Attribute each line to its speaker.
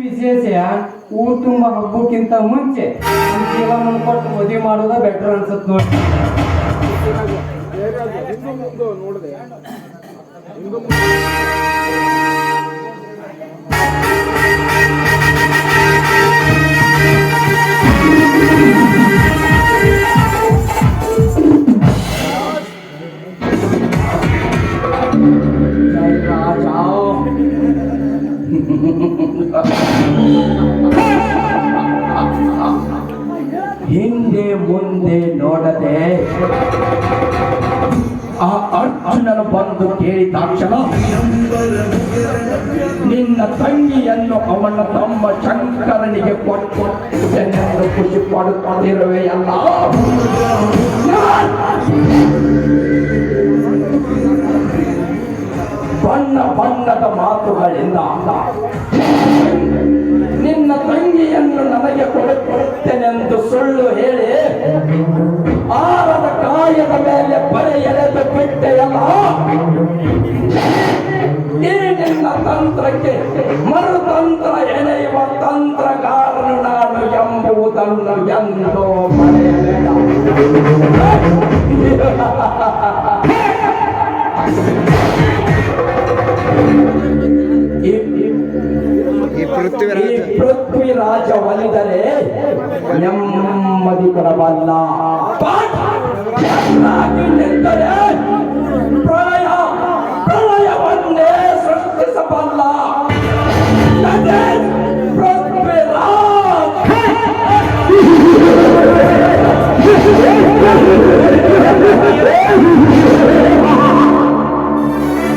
Speaker 1: ವಿಶೇಷ ಊರ್ ತುಂಬ ಹಬ್ಬಕ್ಕಿಂತ ಮುಂಚೆ ಚೀಲ ಕೊಟ್ಟು ಮದುವೆ ಮಾಡೋದ ಬೆಟರ್ ಅನ್ಸತ್ ನೋಡಿ.
Speaker 2: ನೋಡಿದೆ
Speaker 3: ಹಿಂದೆ ಮುಂದೆ ನೋಡದೆ ಆ ಅರ್ಜುನನು ಬಂದು ಕೇಳಿದಾಕ್ಷಣ ನಿನ್ನ ತಂಗಿಯನ್ನು ಅವನ ತಮ್ಮ ಶಂಕರನಿಗೆ ಕೊಟ್ಟೆನೆಂದು ಖುಷಿ ಪಡುತ್ತಿರುವೆಯಲ್ಲ. ಬಣ್ಣ ಬಣ್ಣದ ಮಾತುಗಳಿಂದ ನಿನ್ನ ತಂಗಿಯನ್ನು ನನಗೆ ಕೊಡುತ್ತೇನೆಂದು ಸುಳ್ಳು ಹೇಳಿ ಆರದ ಕಾಯದ ಮೇಲೆ ಬರೆ ಎಳೆದು ಬಿಟ್ಟೆಯಲ್ಲ. ಈ ನಿನ್ನ ತಂತ್ರಕ್ಕೆ ಮರುತಂತ್ರ ಎಳೆಯುವ ತಂತ್ರಗಾರನು ನಾನು ಎಂಬುದನ್ನು ಎಂದೋ ಮರೆಯಬೇಡ. ಪೃಥ್ವಿರಾಜ ಒಲಿದರೆ ನೆಮ್ಮದಿ ಕೊಡಬಲ್ಲ, ನಿಂತರೆ